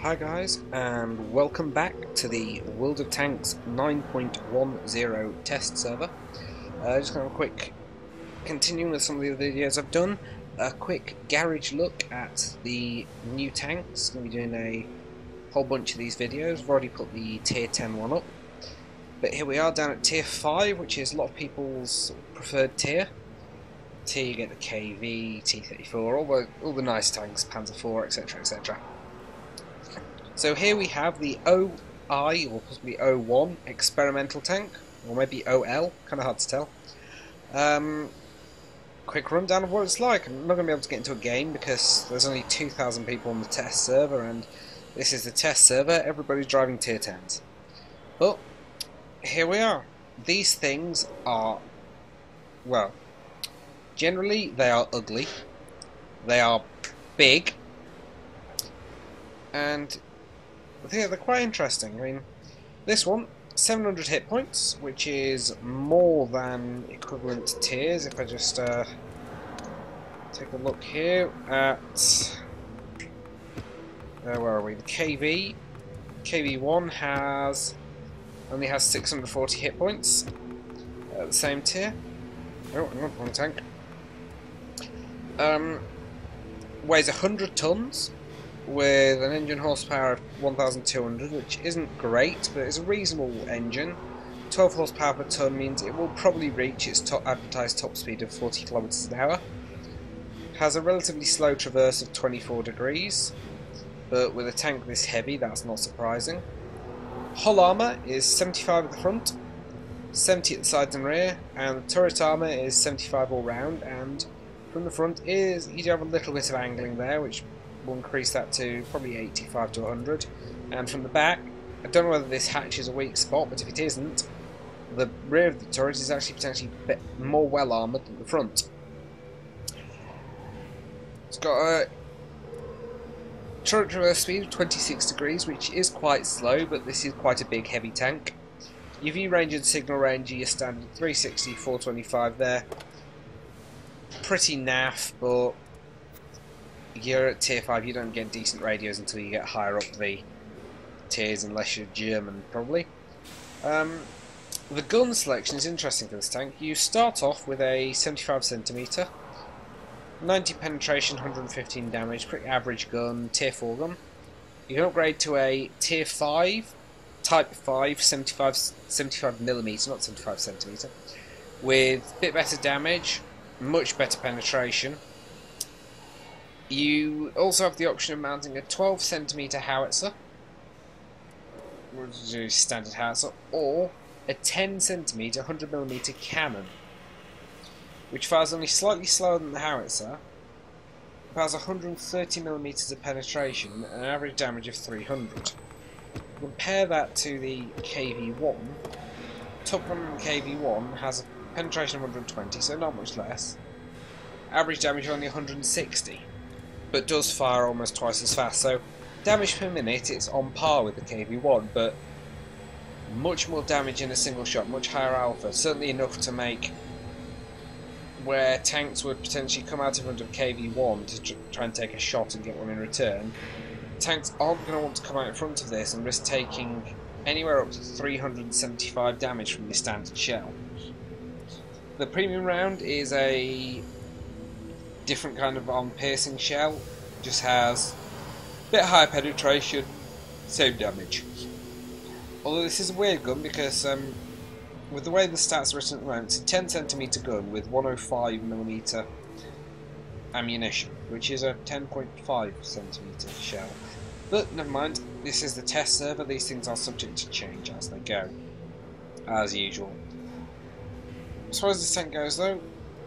Hi guys, and welcome back to the World of Tanks 9.10 test server. Just going to have a quick, continuing with some of the other videos I've done, a quick garage look at the new tanks. I'm going to be doing a whole bunch of these videos. I've already put the tier 10 one up, but here we are down at tier 5, which is a lot of people's preferred tier. Tier you get the KV, T-34, all the nice tanks, Panzer IV, etc, etc. So here we have the OI, or possibly O1 experimental tank, or maybe OL, kind of hard to tell. Quick rundown of what it's like. I'm not going to be able to get into a game because there's only 2,000 people on the test server, and this is the test server, everybody's driving tier 10s. But, here we are. These things are, well, generally they are ugly, they are big, and yeah, they're quite interesting. I mean, this one, 700 hit points, which is more than equivalent tiers. If I just take a look here at where are we? The KV1 only has 640 hit points at the same tier. Oh, hang on, wrong tank. Weighs 100 tons. With an engine horsepower of 1,200, which isn't great, but it's a reasonable engine. 12 horsepower per ton means it will probably reach its advertised top speed of 40 kilometers an hour. Has a relatively slow traverse of 24 degrees, but with a tank this heavy, that's not surprising. Hull armour is 75 at the front, 70 at the sides and rear, and the turret armour is 75 all round, and from the front you do have a little bit of angling there, which will increase that to probably 85 to 100. And from the back, I don't know whether this hatch is a weak spot, but if it isn't, the rear of the turret is actually potentially more well armoured than the front. It's got a turret traverse speed of 26 degrees, which is quite slow, but this is quite a big heavy tank. Your view range and signal range are your standard 360, 425 there. Pretty naff, but you're at tier 5, you don't get decent radios until you get higher up the tiers, unless you're German, probably. The gun selection is interesting for this tank. You start off with a 75cm, 90 penetration, 115 damage, pretty average gun, tier 4 gun. You can upgrade to a tier 5, type 5, 75mm, not 75cm, with a bit better damage, much better penetration. You also have the option of mounting a 12cm howitzer, which is a standard howitzer, or a 10cm 100mm cannon, which fires only slightly slower than the howitzer, fires 130mm of penetration and an average damage of 300. Compare that to the KV1. Top one in the KV1 has a penetration of 120, so not much less. Average damage of only 160. But does fire almost twice as fast, so damage per minute it's on par with the KV1, but much more damage in a single shot, much higher alpha, certainly enough to make where tanks would potentially come out in front of KV1 to try and take a shot and get one in return. Tanks aren't going to want to come out in front of this and risk taking anywhere up to 375 damage from your standard shell. The premium round is a different kind of arm-piercing shell, just has a bit higher penetration, same damage. Although this is a weird gun because with the way the stats are written at the moment, it's a 10cm gun with 105mm ammunition, which is a 10.5cm shell. But never mind, this is the test server, these things are subject to change as they go, as usual. As far as this tank goes though,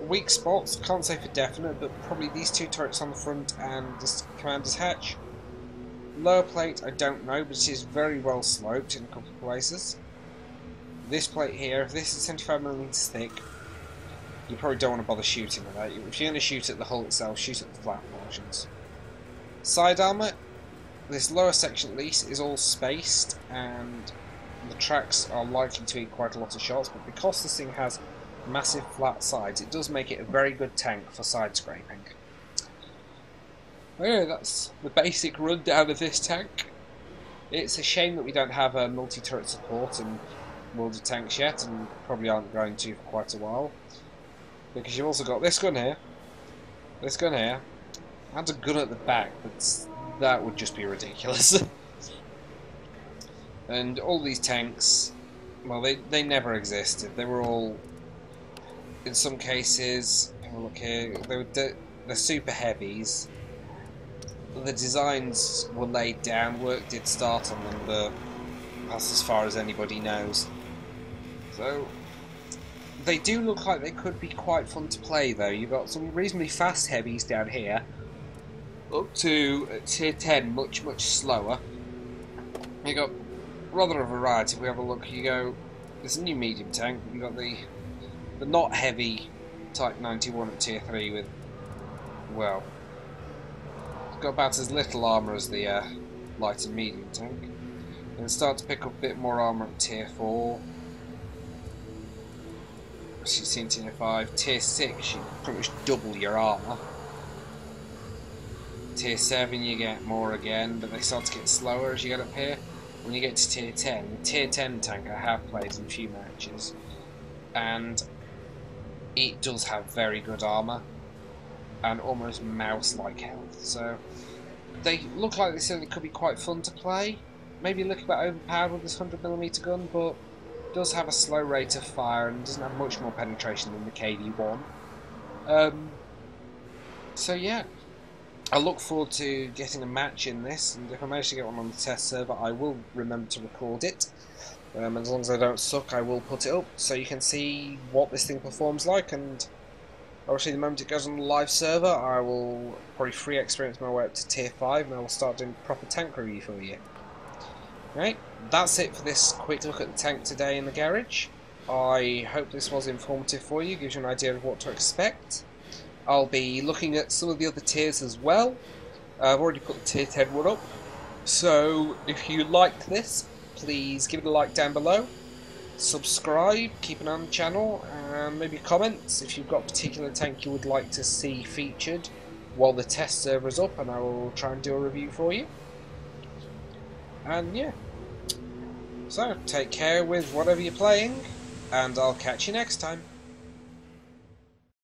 weak spots, can't say for definite, but probably these two turrets on the front and this commander's hatch. Lower plate, I don't know, but it is very well sloped in a couple of places. This plate here, if this is 75mm thick, you probably don't want to bother shooting at that. If you're going to shoot at the hull itself, shoot at the flat portions. Side armour, this lower section at least is all spaced, and the tracks are likely to eat quite a lot of shots, but because this thing has massive flat sides, it does make it a very good tank for side scraping. Anyway, that's the basic rundown of this tank. It's a shame that we don't have a multi-turret support in World of Tanks yet, and probably aren't going to for quite a while. Because you've also got this gun here, and a gun at the back, but that would just be ridiculous. And all these tanks, well, they never existed. They were all, in some cases, have a look here, they're super heavies. The designs were laid down, work did start on them, but that's as far as anybody knows. So, they do look like they could be quite fun to play though. You've got some reasonably fast heavies down here, up to tier 10, much slower. You got rather a variety. If we have a look, you go, there's a new medium tank, you got the not heavy Type 91 at tier 3 with, well, it's got about as little armour as the light and medium tank. And start to pick up a bit more armour at tier 4. As you see in tier 5, tier 6 you pretty much double your armour. Tier 7 you get more again, but they start to get slower as you get up here. When you get to tier 10, the tier 10 tank I have played in a few matches, and it does have very good armour and almost mouse-like health. So they look like they certainly could be quite fun to play. Maybe a little bit overpowered with this 100mm gun, but does have a slow rate of fire and doesn't have much more penetration than the KD1. So yeah, I look forward to getting a match in this, and if I manage to get one on the test server, I will remember to record it. As long as I don't suck, I will put it up so you can see what this thing performs like. And obviously, the moment it goes on the live server, I will probably free experience my way up to tier 5, and I will start doing proper tank review for you. Right, that's it for this quick look at the tank today in the garage. I hope this was informative for you, gives you an idea of what to expect. I'll be looking at some of the other tiers as well. I've already put the tier 10 one up, so if you liked this, please give it a like down below, subscribe, keep an eye on the channel, and maybe comments if you've got a particular tank you would like to see featured while the test server is up, and I will try and do a review for you. And yeah, so take care with whatever you're playing, and I'll catch you next time.